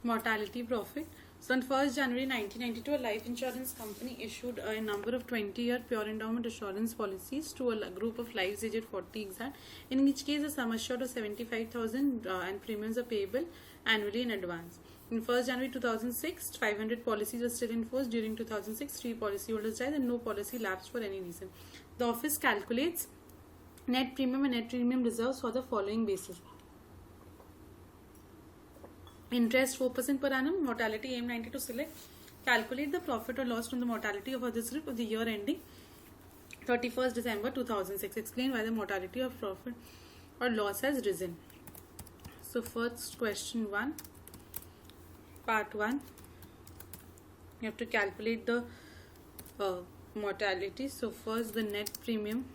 Mortality profit. So on 1st January 1992, a life insurance company issued a number of 20-year pure endowment assurance policies to a group of lives aged 40 exact, in each case a sum assured of 75,000 and premiums are payable annually in advance. In 1st January 2006, 500 policies were still in force. During 2006, 3 policyholders died and no policy lapsed for any reason. The office calculates net premium and net premium reserves for the following basis. Interest 4% per annum. Mortality aim 90 to select. Calculate the profit or loss from the mortality of this group of the year ending 31st December 2006. Explain why the mortality of profit or loss has risen. So first question 1, part 1. You have to calculate the mortality. So first the net premium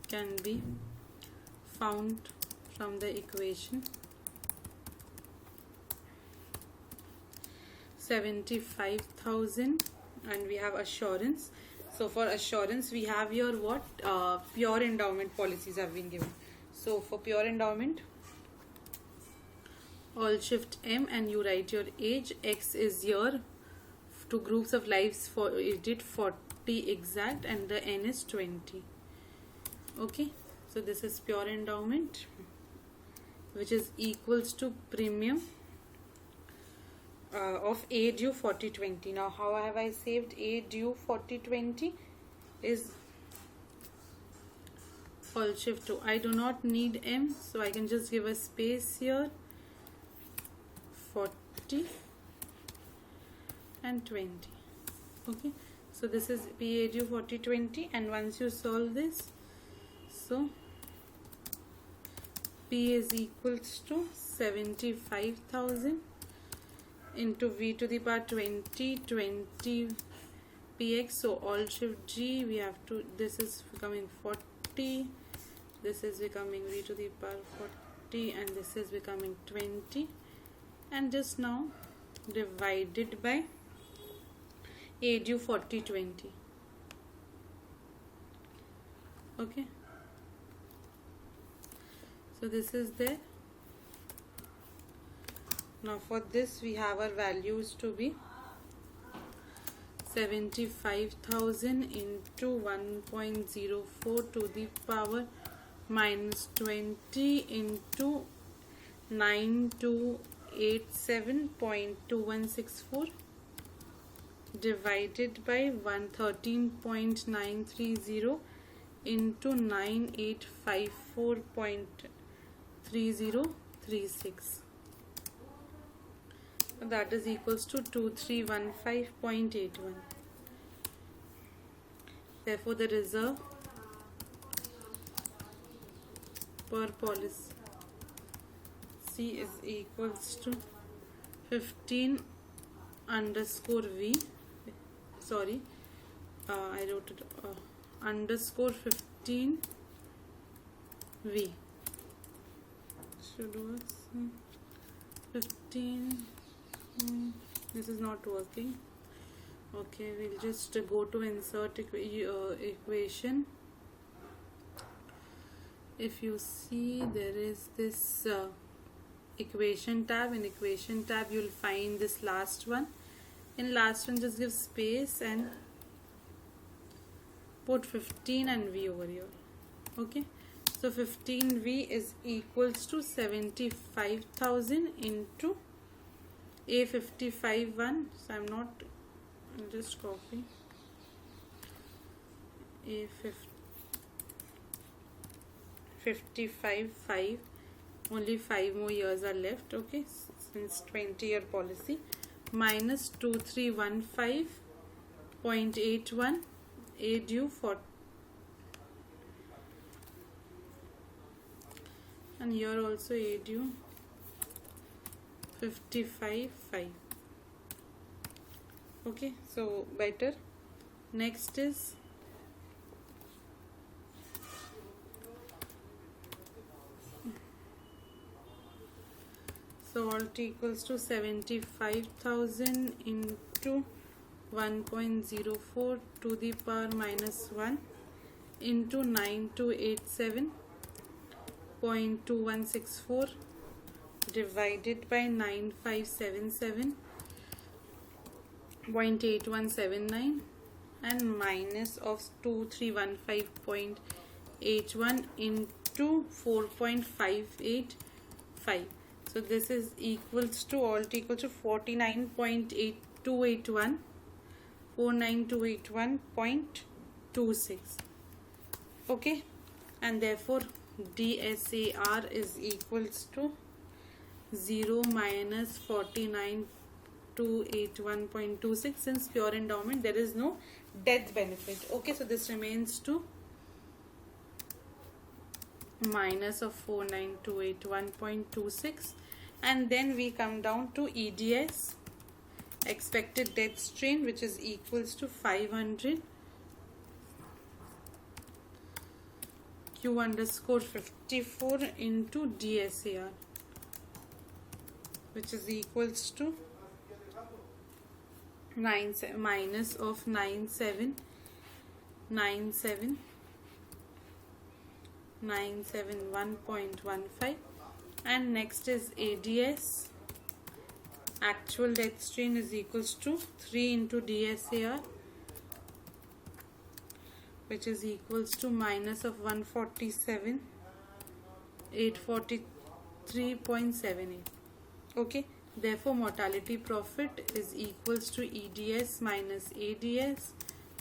can be found from the equation. 75,000 and we have assurance. So for assurance we have your what? Pure endowment policies have been given. So for pure endowment, all shift M and you write your age. X is your two groups of lives for aged 40 exact and the N is 20. Okay, so this is pure endowment, which is equals to premium of A due 4020. Now how have I saved A due 4020 is all shift 2. I do not need M, so I can just give a space here. 40 and 20. Okay, so this is P A due 4020 and once you solve this, so P is equals to 75,000 into V to the power 20 px. So all shift G, we have to, this is becoming 40, this is becoming V to the power 40 and this is becoming 20, and just now divided by A due 4020. Okay, so this is there. Now for this we have our values to be 75,000 into 1.04 to the power minus 20 into 9287.2164 divided by 113.930 into 9854.3036. That is equals to 2315.81. Therefore the reserve per policy is equals to 15 underscore V, sorry, I wrote it underscore 15 V, should was 15, this is not working. Okay, we'll just go to insert equation. If you see, there is this equation tab. In equation tab you'll find this last one. In last one just give space and put 15 and V over here. Okay, so 15V is equals to 75,000 into A55.1. So I'm not, I'll just copy A55.5. Only 5 more years are left. Okay, since 20-year policy, minus 2315.81 A due 40, and here also A due 55.5. Okay, so better. Next is so alt equals to 75,000 into 1.04 to the power minus 1 into 9287.2164 divided by 9577.8179 and minus of 2315.81 into 4.585. So this is equals to alt equal to 49281.26. Okay, and therefore DSAR is equals to 0 minus 49281.26. Since pure endowment, there is no death benefit. Okay, so this remains to minus of 49281.26, and then we come down to EDS, expected death strain, which is equals to 500 Q underscore 54 into DSAR, which is equals to minus of 9791.15, and next is ADS, actual death strain, is equals to 3 into DSAR, which is equals to minus of 147,843.78. Okay, therefore mortality profit is equals to EDS minus ADS,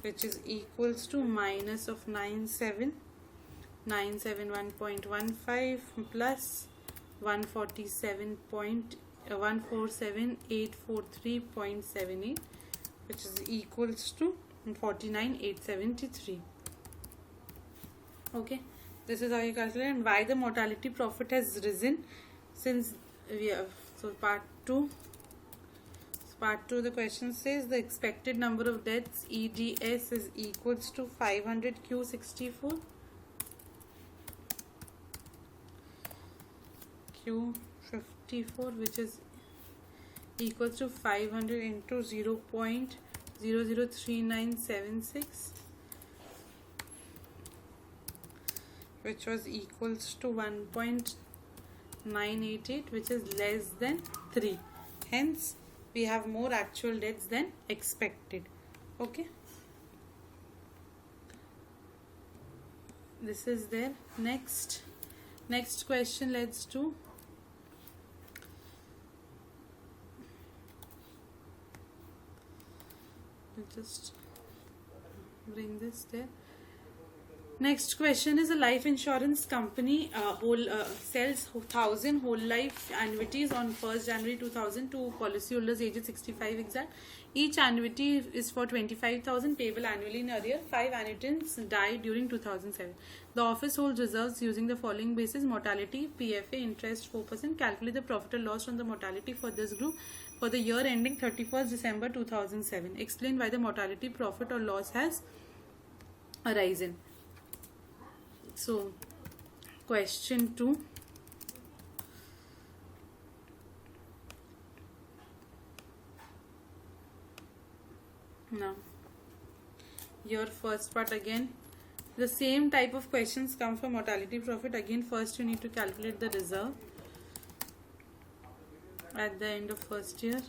which is equals to minus of 971.15 plus 147,843.78, which is equals to 49,873. Okay, this is how you calculate. And why the mortality profit has risen, since we have, so part 2 the question says the expected number of deaths EDS is equals to 500 Q64 Q54, which is equals to 500 into 0.003976, which was equals to 1.988, which is less than 3. Hence, we have more actual deaths than expected. Okay. This is there. Next question, let's do. Just bring this there. Next question is, a life insurance company sells 1,000 whole life annuities on 1st January 2000 to policyholders aged 65 exact. Each annuity is for 25,000 payable annually in arrear. 5 annuitants died during 2007. The office holds reserves using the following basis: mortality, PFA, interest 4%. Calculate the profit or loss from the mortality for this group for the year ending 31st December 2007. Explain why the mortality profit or loss has arisen. So, question 2. Now, your first part again. The same type of questions come for mortality profit. Again, first you need to calculate the reserve at the end of first year.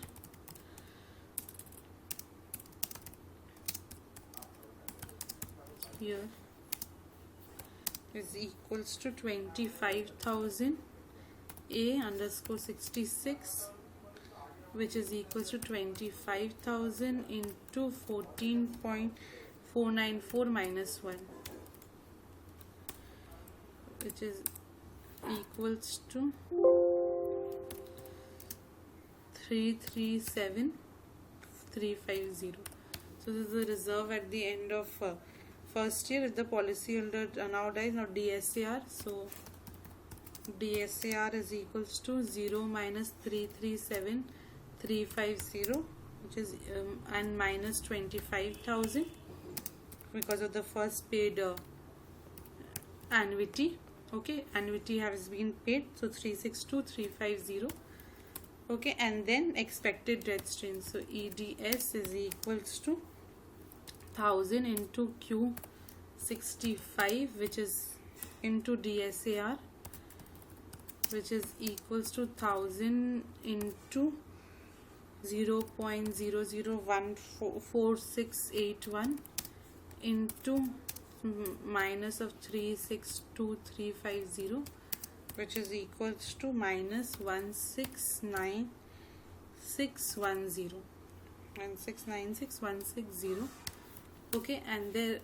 Here is equals to 25,000 A underscore 66, which is equals to 25,000 into 14.494 minus 1, which is equals to 337,350. So this is the reserve at the end of first year. If the policyholder now dies, now DSAR. So DSAR is equals to 0 minus 337,350, which is and minus 25,000 because of the first paid annuity. Okay, annuity has been paid, so 362,350. Okay, and then expected death strain. So EDS is equals to 1000 into Q65, which is into DSAR, which is equals to 1000 into 0.00144681 into minus of 362350, which is equals to minus 169610. 1696160. Okay, and their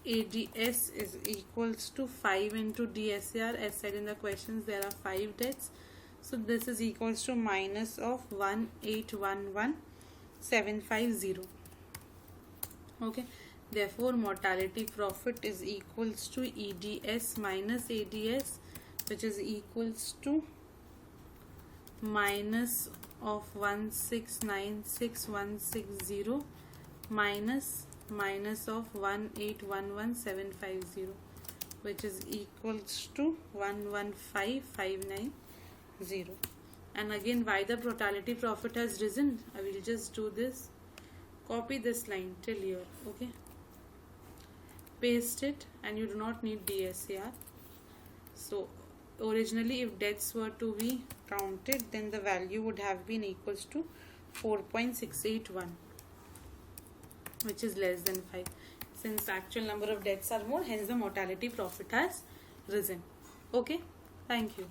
ADS is equals to 5 into DSAR. As said in the questions, there are 5 deaths, so this is equals to minus of 1811750. Okay, therefore mortality profit is equals to EDS minus ADS, which is equals to minus of 1696160 minus of 1811750, which is equals to 115590. And again, why the mortality profit has risen, I will just do this. Copy this line till here. Okay, paste it, and you do not need DSAR. So originally, if deaths were to be counted, then the value would have been equals to 4.681, which is less than 5. Since actual number of deaths are more, hence the mortality profit has risen. Okay, thank you.